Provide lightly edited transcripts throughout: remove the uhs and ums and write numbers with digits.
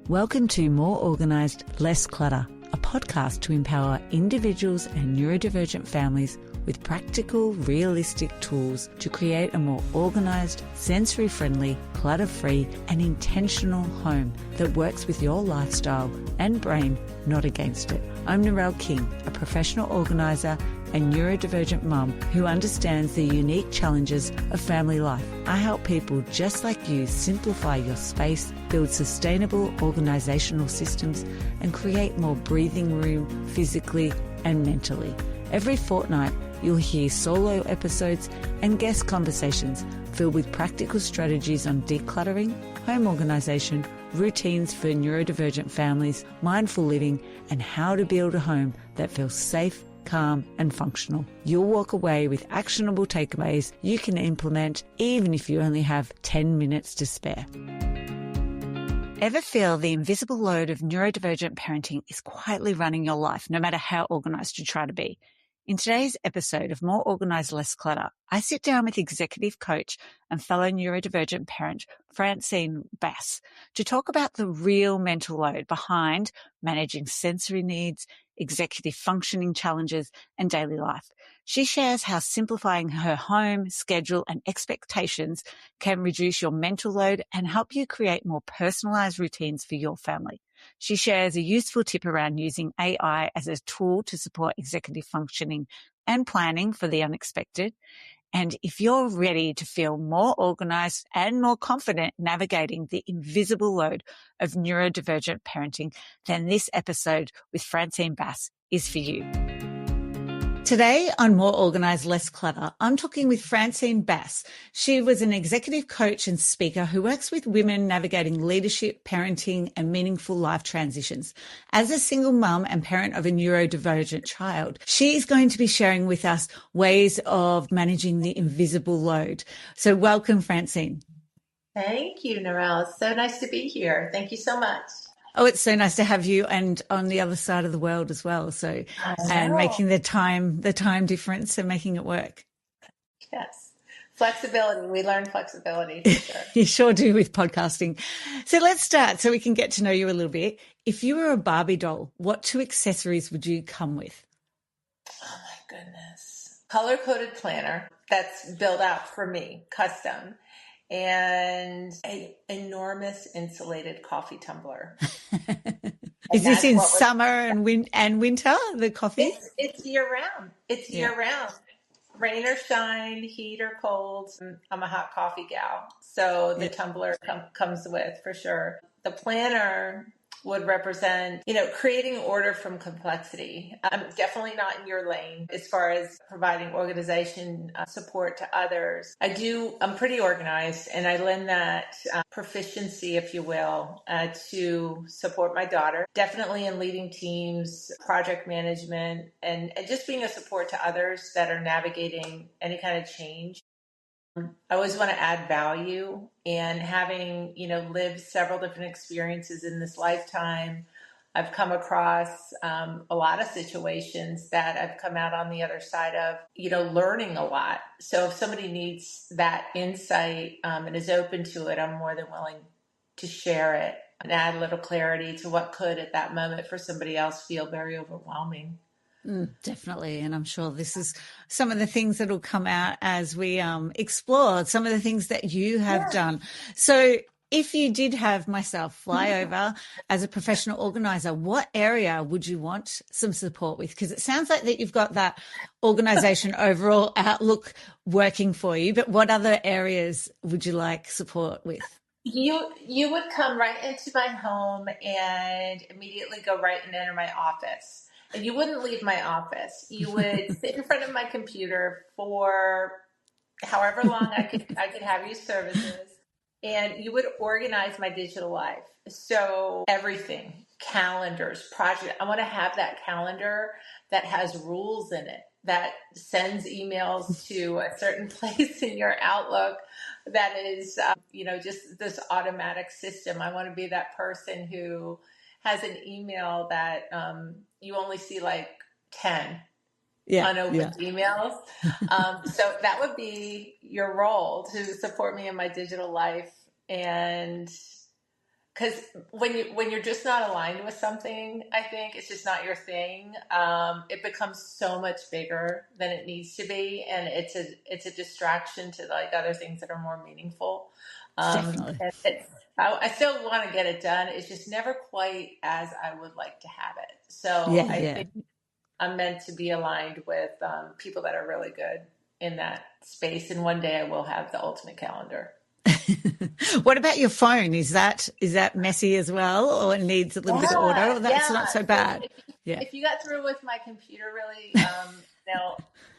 Welcome to More Organised, Less Clutter, a podcast to empower individuals and neurodivergent families with practical, realistic tools to create a more organised, sensory-friendly, clutter-free and intentional home that works with your lifestyle and brain, not against it. I'm Narelle King, a professional organiser and neurodivergent mum who understands the unique challenges of family life. I help people just like you simplify your space, build sustainable organisational systems, and create more breathing room physically and mentally. Every fortnight, you'll hear solo episodes and guest conversations filled with practical strategies on decluttering, home organisation, routines for neurodivergent families, mindful living, and how to build a home that feels safe, calm and functional. You'll walk away with actionable takeaways you can implement even if you only have 10 minutes to spare. Ever feel the invisible load of neurodivergent parenting is quietly running your life, no matter how organised you try to be? In today's episode of More Organised, Less Clutter, I sit down with executive coach and fellow neurodivergent parent Francine Bass to talk about the real mental load behind managing sensory needs, executive functioning challenges, and daily life. She shares how simplifying her home, schedule, and expectations can reduce your mental load and help you create more personalised routines for your family. She shares a useful tip around using AI as a tool to support executive functioning and planning for the unexpected. And if you're ready to feel more organised and more confident navigating the invisible load of neurodivergent parenting, then this episode with Francine Bass is for you. Today on More Organised, Less Clutter, I'm talking with Francine Bass. She was an executive coach and speaker who works with women navigating leadership, parenting and meaningful life transitions. As a single mum and parent of a neurodivergent child, she is going to be sharing with us ways of managing the invisible load. So welcome, Francine. Thank you, Narelle. It's so nice to be here. Thank you so much. Oh, it's so nice to have you and on the other side of the world as well. So, and making the time difference and making it work. Yes. Flexibility. We learn flexibility for sure. You sure do with podcasting. So let's start so we can get to know you a little bit. If you were a Barbie doll, what 2 accessories would you come with? Oh my goodness. Color-coded planner that's built out for me, custom. And an enormous insulated coffee tumbler. Is this in summer and winter, the coffee? It's year-round. It's year-round. Rain or shine, heat or cold. I'm a hot coffee gal. So the tumbler comes with, for sure. The planner would represent, creating order from complexity. I'm definitely not in your lane as far as providing organization support to others. I'm pretty organized, and I lend that proficiency, if you will, to support my daughter. Definitely in leading teams, project management, and just being a support to others that are navigating any kind of change. I always want to add value, and having, lived several different experiences in this lifetime, I've come across a lot of situations that I've come out on the other side of, learning a lot. So if somebody needs that insight and is open to it, I'm more than willing to share it and add a little clarity to what could at that moment for somebody else feel very overwhelming. Definitely. And I'm sure this is some of the things that will come out as we explore some of the things that you have done. So if you did have myself fly over as a professional organizer, what area would you want some support with? Because it sounds like that you've got that organization overall outlook working for you, but what other areas would you like support with? You would come right into my home and immediately go right and enter my office. And you wouldn't leave my office. You would sit in front of my computer for however long I could have you services, and you would organize my digital life. So everything, calendars, project. I want to have that calendar that has rules in it, that sends emails to a certain place in your Outlook, that is, just this automatic system. I want to be that person who has an email that you only see like 10 unopened emails. So that would be your role, to support me in my digital life and because when you're just not aligned with something, I think it's just not your thing. It becomes so much bigger than it needs to be, and it's a distraction to like other things that are more meaningful. Definitely. And I still want to get it done. It's just never quite as I would like to have it. So Yeah, I yeah. think I'm meant to be aligned with people that are really good in that space, and one day I will have the ultimate calendar. What about your phone? Is that messy as well, or it needs a little bit of order? Or that's not Yeah. so So bad. Yeah. if you got through with my computer really,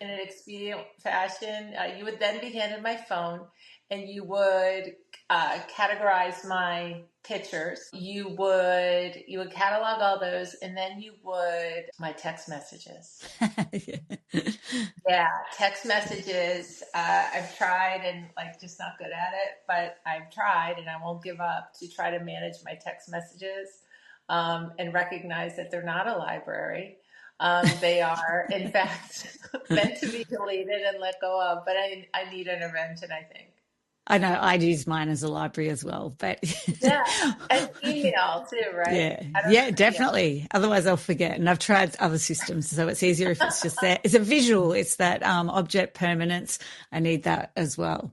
in an expedient fashion, you would then be handed my phone, and you would categorize my pictures. You would catalog all those, and then you would my text messages. Yeah. Yeah, text messages. I've tried and like just not good at it, but I've tried and I won't give up to try to manage my text messages and recognize that they're not a library. They are, in fact, meant to be deleted and let go of, but I need intervention, I think. I know I'd use mine as a library as well, but Yeah, and email too, right? yeah, I don't, yeah, yeah. definitely. Otherwise, I'll forget. And I've tried other systems, so it's easier if it's just there. It's a visual. It's that object permanence. I need that as well.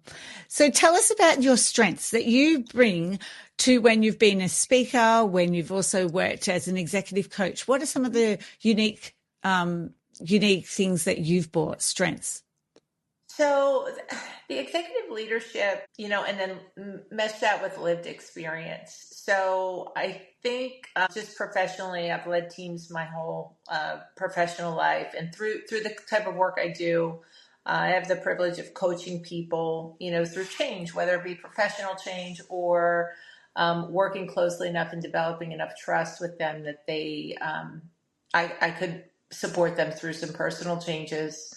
So, tell us about your strengths that you bring to when you've been a speaker, when you've also worked as an executive coach. What are some of the unique things that you've brought? Strengths. So the executive leadership, and then mesh that with lived experience. So I think just professionally, I've led teams my whole professional life, and through the type of work I do, I have the privilege of coaching people, through change, whether it be professional change or working closely enough and developing enough trust with them that I could support them through some personal changes,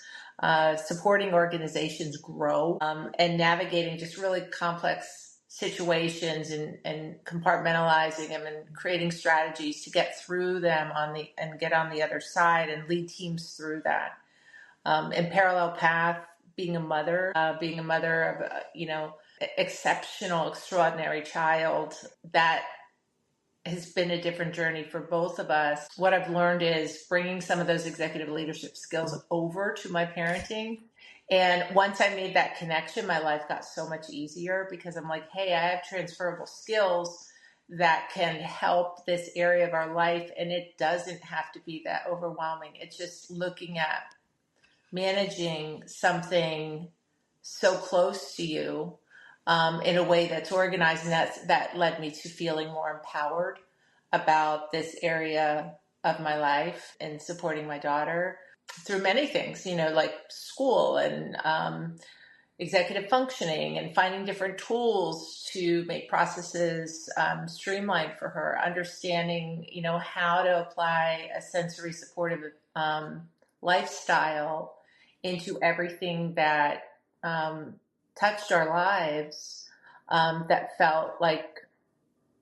supporting organizations grow, and navigating just really complex situations and compartmentalizing them and creating strategies to get through them and get on the other side and lead teams through that. In parallel path, being a mother of exceptional, extraordinary child that has been a different journey for both of us. What I've learned is bringing some of those executive leadership skills over to my parenting. And once I made that connection, my life got so much easier because I'm like, hey, I have transferable skills that can help this area of our life. And it doesn't have to be that overwhelming. It's just looking at managing something so close to you in a way that's organized, and that led me to feeling more empowered about this area of my life and supporting my daughter through many things, like school and executive functioning and finding different tools to make processes streamlined for her, understanding, how to apply a sensory supportive lifestyle into everything that touched our lives, that felt like,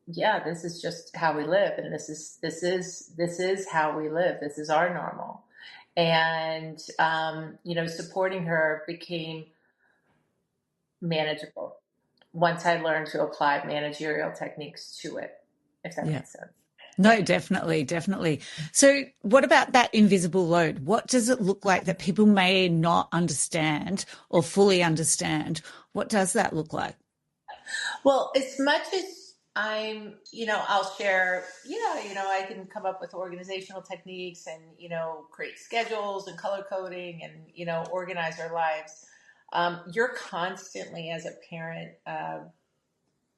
yeah, this is just how we live, and this is how we live. This is our normal, and supporting her became manageable once I learned to apply managerial techniques to it, if that Yeah. makes sense. No, definitely, definitely. So what about that invisible load? What does it look like that people may not understand or fully understand? What does that look like? Well, as much as I'll share, I can come up with organizational techniques and, create schedules and color coding and, organize our lives. You're constantly, as a parent,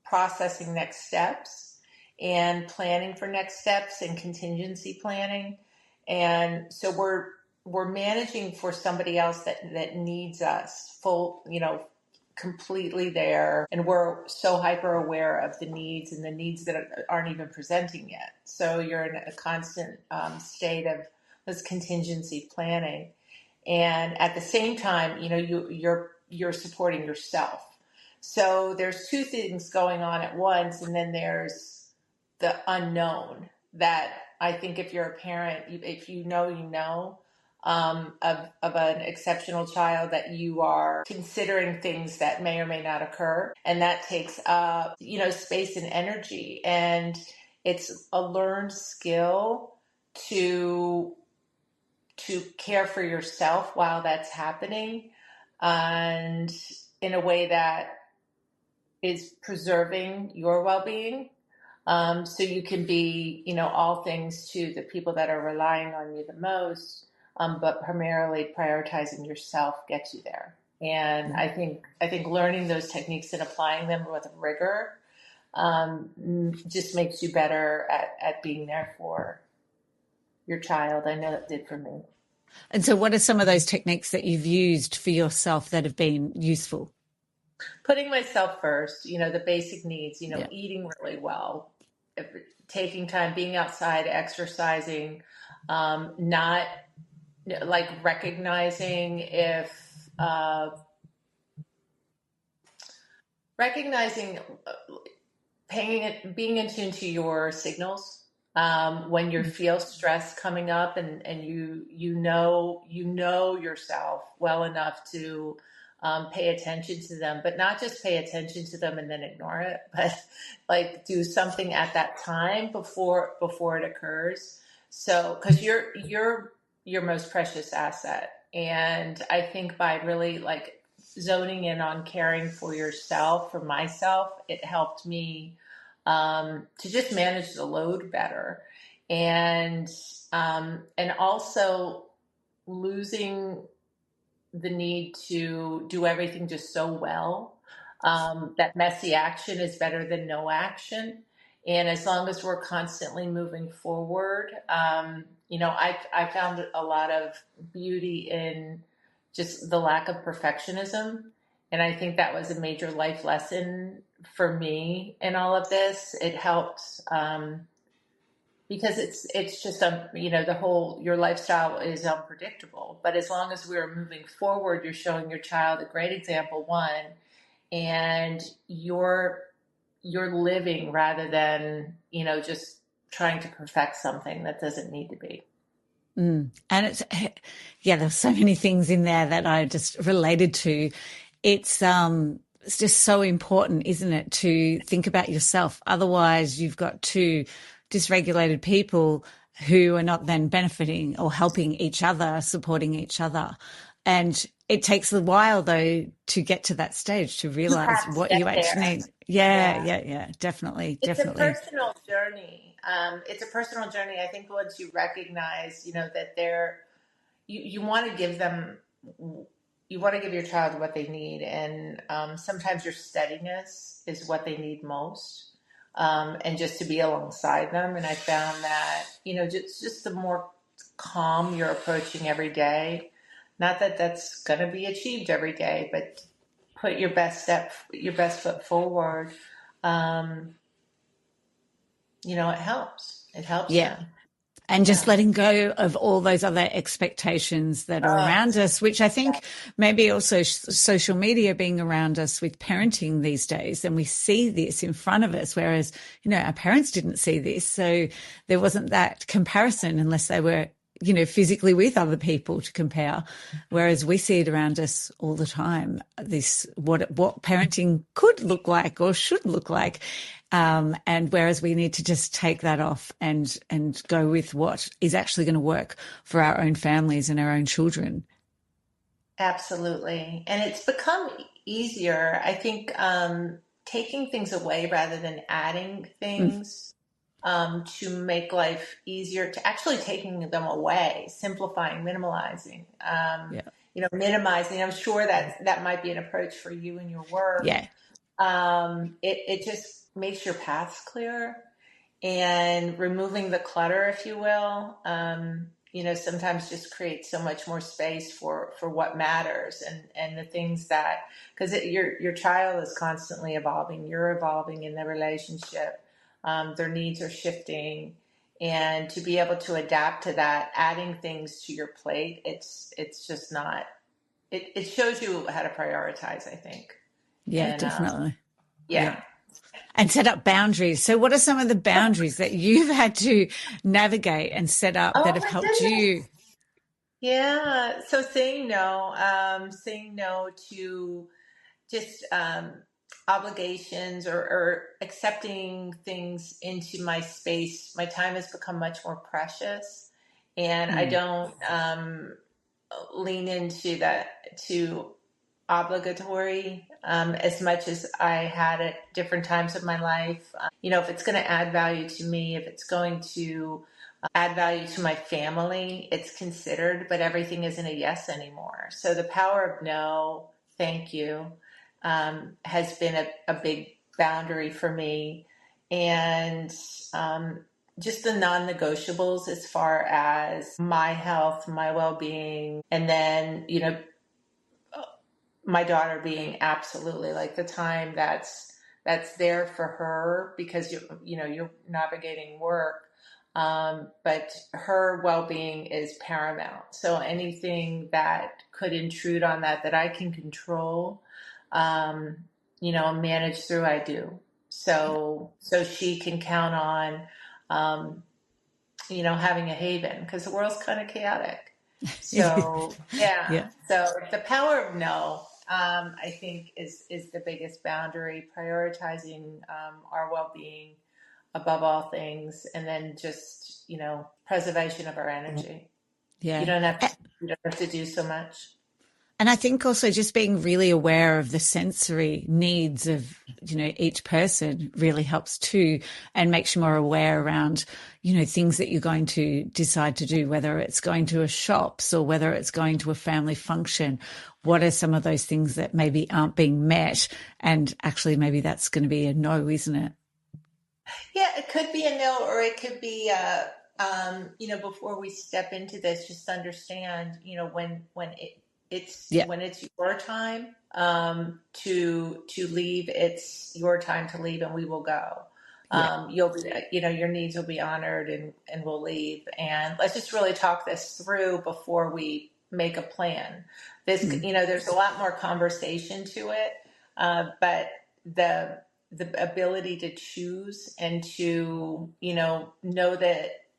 processing next steps and planning for next steps and contingency planning. And so we're managing for somebody else that needs us full, completely there. And we're so hyper aware of the needs and the needs that aren't even presenting yet. So you're in a constant state of this contingency planning. And at the same time, you're supporting yourself. So there's two things going on at once, and then there's the unknown that I think if you're a parent, if you know, of an exceptional child, that you are considering things that may or may not occur. And that takes up, space and energy. And it's a learned skill to care for yourself while that's happening, and in a way that is preserving your well-being. So you can be, all things to the people that are relying on you the most, but primarily prioritizing yourself gets you there. And I think learning those techniques and applying them with rigor just makes you better at being there for your child. I know it did for me. And so what are some of those techniques that you've used for yourself that have been useful? Putting myself first, the basic needs, eating really well, taking time, being outside, exercising, not like recognizing being in tune to your signals. When you feel stress coming up, and you know yourself well enough to pay attention to them, but not just pay attention to them and then ignore it, but like do something at that time before it occurs. So, because you're your most precious asset, and I think by really like zoning in on caring for yourself, for myself, it helped me to just manage the load better, and also losing the need to do everything just so well. That messy action is better than no action, and as long as we're constantly moving forward, I found a lot of beauty in just the lack of perfectionism. And I think that was a major life lesson for me in all of this. It helped because it's just the whole, your lifestyle is unpredictable. But as long as we're moving forward, you're showing your child a great example, one, and you're living rather than just trying to perfect something that doesn't need to be. And there's so many things in there that I just related to. It's just so important, isn't it, to think about yourself? Otherwise, you've got two dysregulated people who are not then benefiting or helping each other, supporting each other. And it takes a while, though, to get to that stage, to realize what you actually need. Yeah, definitely. It's a personal journey. It's a personal journey. I think once you recognize, that you want to give them, you want to give your child what they need. And sometimes your steadiness is what they need most. And just to be alongside them. And I found that, just the more calm you're approaching every day, not that that's going to be achieved every day, but put your best foot forward. It helps. It helps. Yeah. Them. And just letting go of all those other expectations that are around us, which I think maybe also social media being around us with parenting these days. And we see this in front of us, whereas, our parents didn't see this. So there wasn't that comparison unless they were, physically with other people to compare. Whereas we see it around us all the time, what parenting could look like or should look like. And whereas we need to just take that off and go with what is actually going to work for our own families and our own children. Absolutely. And it's become easier. I think taking things away rather than adding things to make life easier, to actually taking them away, simplifying, minimalizing, minimizing. I'm sure that might be an approach for you in your work. Yeah. It just makes your paths clearer, and removing the clutter, if you will, sometimes just creates so much more space for what matters, and the things that, because your child is constantly evolving, you're evolving in the relationship, their needs are shifting, and to be able to adapt to that, adding things to your plate, it's just not, it shows you how to prioritize, I think. Yeah, definitely. Yeah. And set up boundaries. So what are some of the boundaries that you've had to navigate and set up that have helped you? Yeah. So saying no to just obligations or accepting things into my space. My time has become much more precious, and I Mm. don't lean into that too obligatory as much as I had at different times of my life. If it's going to add value to me, if it's going to add value to my family, it's considered, but everything isn't a yes anymore. So the power of no, thank you, has been a big boundary for me. And just the non negotiables as far as my health, my well being, and then, my daughter being absolutely like the time that's there for her because you're navigating work, but her well-being is paramount, so anything that could intrude on that I can control, and manage through, I do, Yeah. so she can count on um, having a haven because the world's kind of chaotic. So Yeah. yeah, so the power of no, I think is the biggest boundary, prioritizing our well-being above all things, and then just preservation of our energy. You Yeah. don't have to, you don't have to do so much. And I think also just being really aware of the sensory needs of, each person really helps too, and makes you more aware around, things that you're going to decide to do, whether it's going to a shops or whether it's going to a family function. What are some of those things that maybe aren't being met? And actually, maybe that's going to be a no, isn't it? Yeah, it could be a no, or it could be before we step into this, just understand, Yeah. when it's your time to leave, it's your time to leave, and we will go. Yeah. You'll be, your needs will be honored, and we'll leave. And let's just really talk this through before we make a plan. This, Mm. there's a lot more conversation to it, but the ability to choose and to know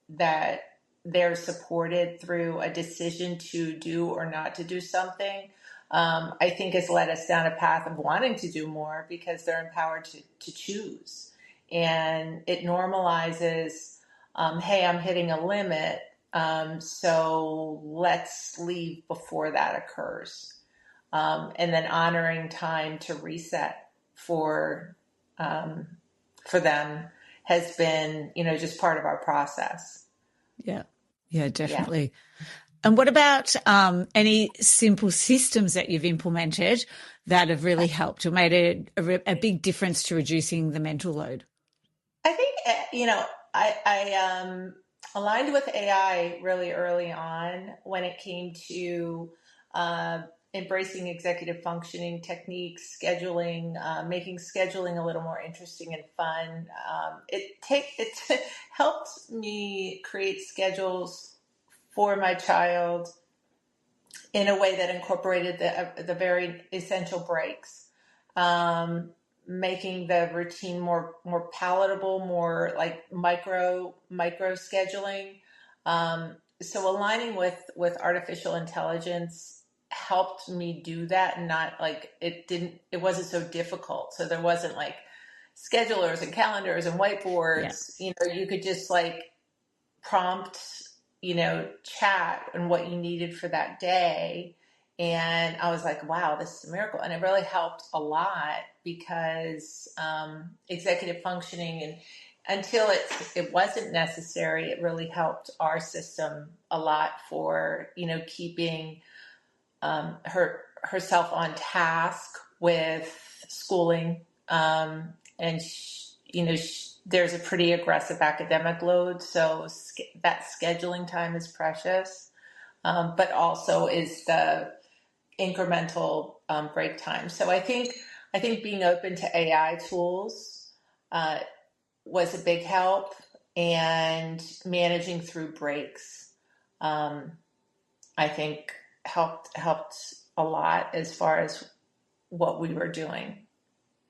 that they're supported through a decision to do or not to do something, I think has led us down a path of wanting to do more because they're empowered to choose, and it normalizes, hey, I'm hitting a limit, so let's leave before that occurs, and then honoring time to reset for um, for them has been, just part of our process. Yeah. Yeah, Yeah. definitely. And what about any simple systems that you've implemented that have really helped or made a big difference to reducing the mental load? I think, I aligned with AI really early on when it came to uh, embracing executive functioning techniques, scheduling, making scheduling a little more interesting and fun. It helped me create schedules for my child in a way that incorporated the very essential breaks, um, making the routine more palatable, more like micro scheduling. So aligning with artificial intelligence helped me do that, and not like it wasn't so difficult. So there wasn't like schedulers and calendars and Yeah. whiteboards. You could just like prompt, chat and what you needed for that day. And I was like, wow, this is a miracle. And it really helped a lot because executive functioning, and until it wasn't necessary, it really helped our system a lot for, keeping herself on task with schooling. And there's a pretty aggressive academic load, so that scheduling time is precious, but also is the incremental break time. So I think being open to AI tools uh, was a big help, and managing through breaks, um, I think helped a lot as far as what we were doing.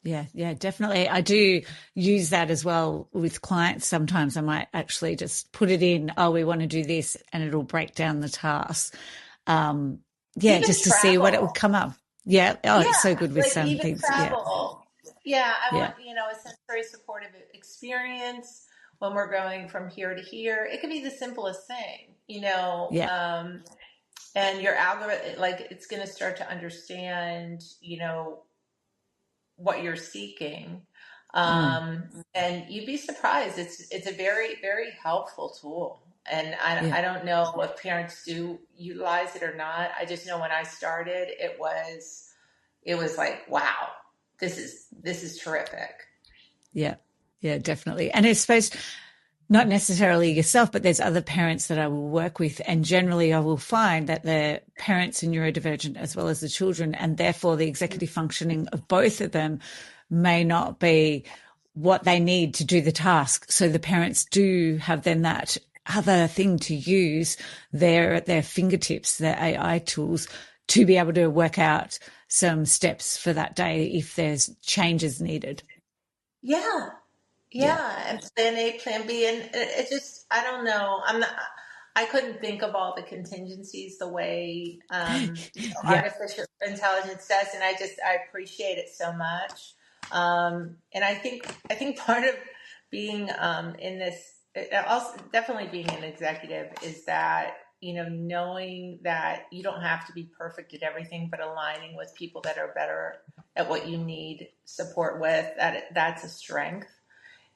Yeah, yeah, definitely. I do use that as well with clients. Sometimes I might actually just put it in, oh, we want to do this, and it'll break down the task. Um, yeah, Even just to see what it would travel. come up. Yeah. Oh, Yeah, it's so good with like some even things. Yeah. travel. Yeah, I Yeah. want, a sensory supportive experience when we're going from here to here. It could be the simplest thing, Yeah. and your algorithm, like it's going to start to understand, what you're seeking. Mm, And you'd be surprised. It's a very, very helpful tool. And yeah. I don't know if parents do utilize it or not. I just know when I started, it was like, wow, this is terrific. Yeah. Yeah, definitely. And I suppose not necessarily yourself, but there's other parents that I will work with. And generally I will find that the parents are neurodivergent as well as the children. And therefore the executive functioning of both of them may not be what they need to do the task. So the parents do have then that other thing to use their fingertips, their AI tools to be able to work out some steps for that day if there's changes needed. Yeah. Yeah. Yeah. And plan A, plan B. And it just, I don't know. I couldn't think of all the contingencies the way, Yeah. artificial intelligence does. And I appreciate it so much. And I think part of being, in this, also definitely being an executive is that, knowing that you don't have to be perfect at everything, but aligning with people that are better at what you need support with, that's a strength.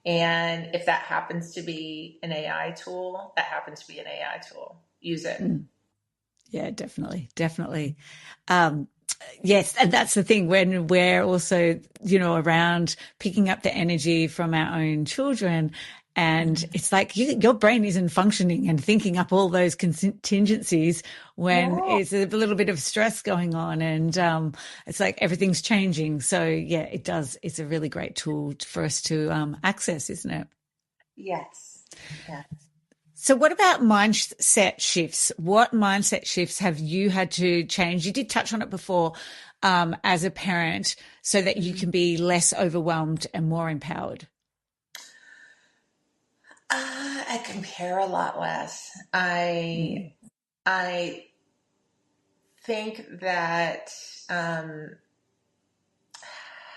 And if that happens to be an AI tool, that happens to be an AI tool. Use it. Mm. Yeah, definitely. Definitely. Um, yes. And that's the thing when we're also, around picking up the energy from our own children. And it's like your brain isn't functioning and thinking up all those contingencies when Yeah. it's a little bit of stress going on. And it's like everything's changing. So, yeah, it does. It's a really great tool for us to access, isn't it? Yes. Yeah. So what about mindset shifts? What mindset shifts have you had to change? You did touch on it before, as a parent so that you can be less overwhelmed and more empowered. I compare a lot less. Mm, I think that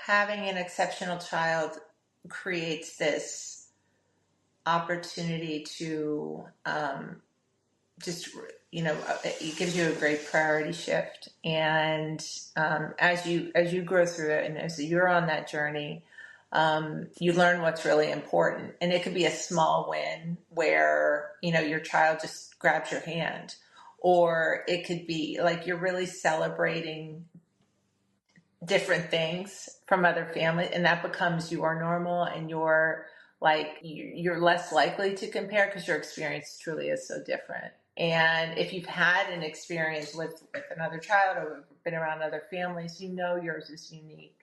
having an exceptional child creates this opportunity to just it gives you a great priority shift. And as you grow through it and as you're on that journey, you learn what's really important. And it could be a small win where your child just grabs your hand, or it could be like you're really celebrating different things from other families, and that becomes your normal, and you're less likely to compare because your experience truly is so different. And if you've had an experience with another child or been around other families, yours is unique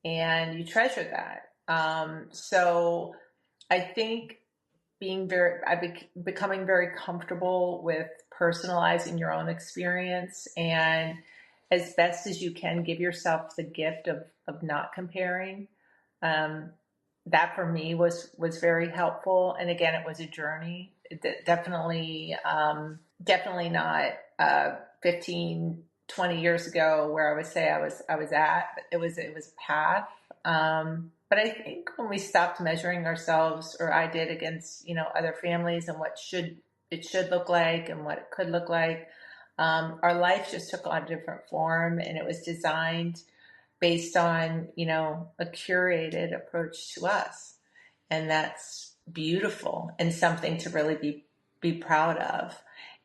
and you treasure that. So I think becoming very comfortable with personalizing your own experience, and as best as you can give yourself the gift of not comparing. Um, that for me was very helpful. And again, it was a journey. Definitely not 15, 20 years ago where I would say I was at. It was a path. But I think when we stopped measuring ourselves, or I did, against other families and what it should look like and what it could look like, our life just took on a different form, and it was designed based on a curated approach to us, and that's beautiful and something to really be proud of.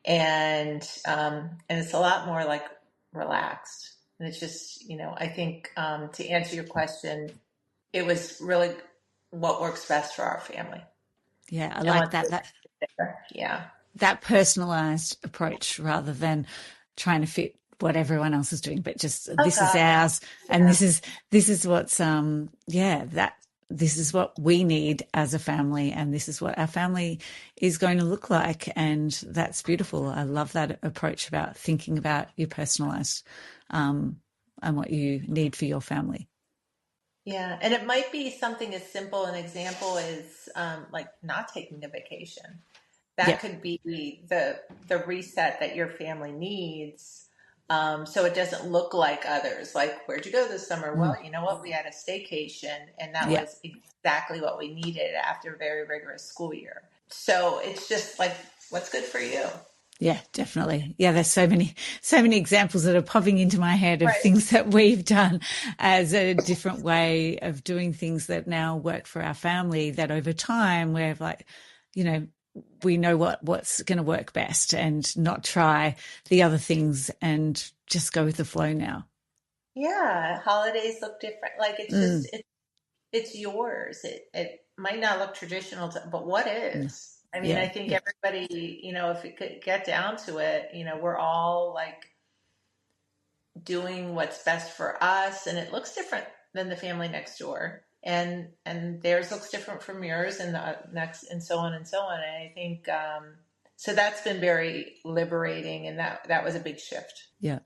And it's a lot more like relaxed. And it's just I think, to answer your question, it was really what works best for our family. yeah, I And like what's that. there. Yeah. That personalized approach rather than trying to fit what everyone else is doing, but just Oh this is God, no. ours. And Yeah. this is what's, that this is what we need as a family. And this is what our family is going to look like. And that's beautiful. I love that approach about thinking about your personalized, and what you need for your family. Yeah, and it might be something as simple an example as like not taking a vacation. Yeah. That could be the reset that your family needs. So it doesn't look like others. Like, where'd you go this summer? Mm. Well, you know what? We had a staycation, and that Yeah. was exactly what we needed after a very rigorous school year. So it's just like, what's good for you? Yeah, definitely. Yeah, there's so many examples that are popping into my head of Right. things that we've done as a different way of doing things that now work for our family, that over time we're like, you know, we know what's going to work best and not try the other things and just go with the flow now. Yeah, holidays look different. Like it's just Mm, it's yours. It might not look traditional, but what no. is? I mean, I Yeah, think yeah, everybody, if it could get down to it, we're all like doing what's best for us, and it looks different than the family next door, and theirs looks different from yours, and the next, and so on and so on. And I think so. That's been very liberating, and that was a big shift. yeah.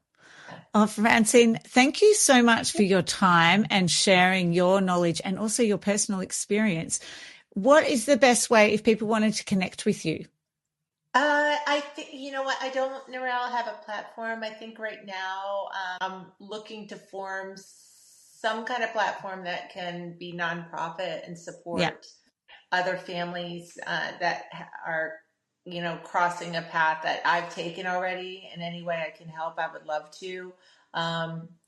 Oh, Francine, thank you so much for your time and sharing your knowledge and also your personal experience. What is the best way if people wanted to connect with you? I think, you know what, I don't, Narelle, have a platform. I think right now I'm looking to form some kind of platform that can be nonprofit and Yeah. support other families that are, crossing a path that I've taken already. In any way I can help, I would love to.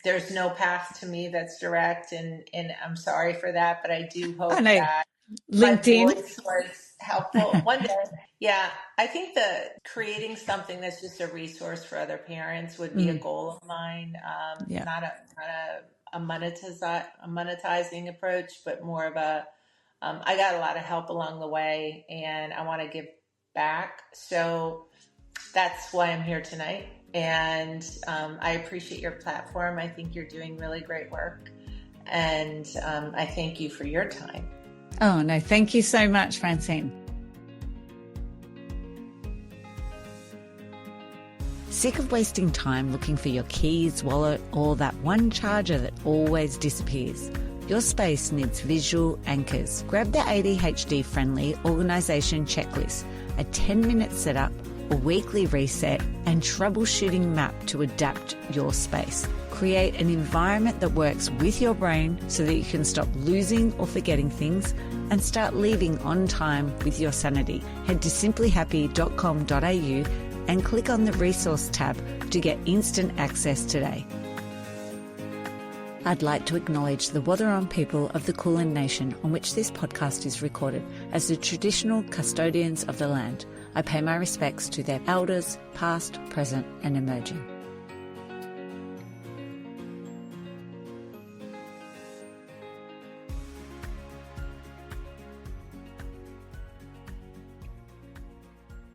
There's no path to me that's direct, and I'm sorry for that, but I do I hope know that my LinkedIn. voice was helpful one day. Yeah, I think that creating something that's just a resource for other parents would be a Mm, goal of mine. yeah. Not a monetizing approach, but more of a I got a lot of help along the way, and I want to give back. So that's why I'm here tonight. And I appreciate your platform. I think you're doing really great work. And I thank you for your time. Oh, no, thank you so much, Francine. Sick of wasting time looking for your keys, wallet, or that one charger that always disappears? Your space needs visual anchors. Grab the ADHD-friendly organisation checklist, a 10-minute setup, a weekly reset, and troubleshooting map to adapt your space. Create an environment that works with your brain so that you can stop losing or forgetting things and start leaving on time with your sanity. Head to simplyhappy.com.au and click on the resource tab to get instant access today. I'd like to acknowledge the Wathaurong people of the Kulin Nation on which this podcast is recorded as the traditional custodians of the land. I pay my respects to their elders, past, present and emerging.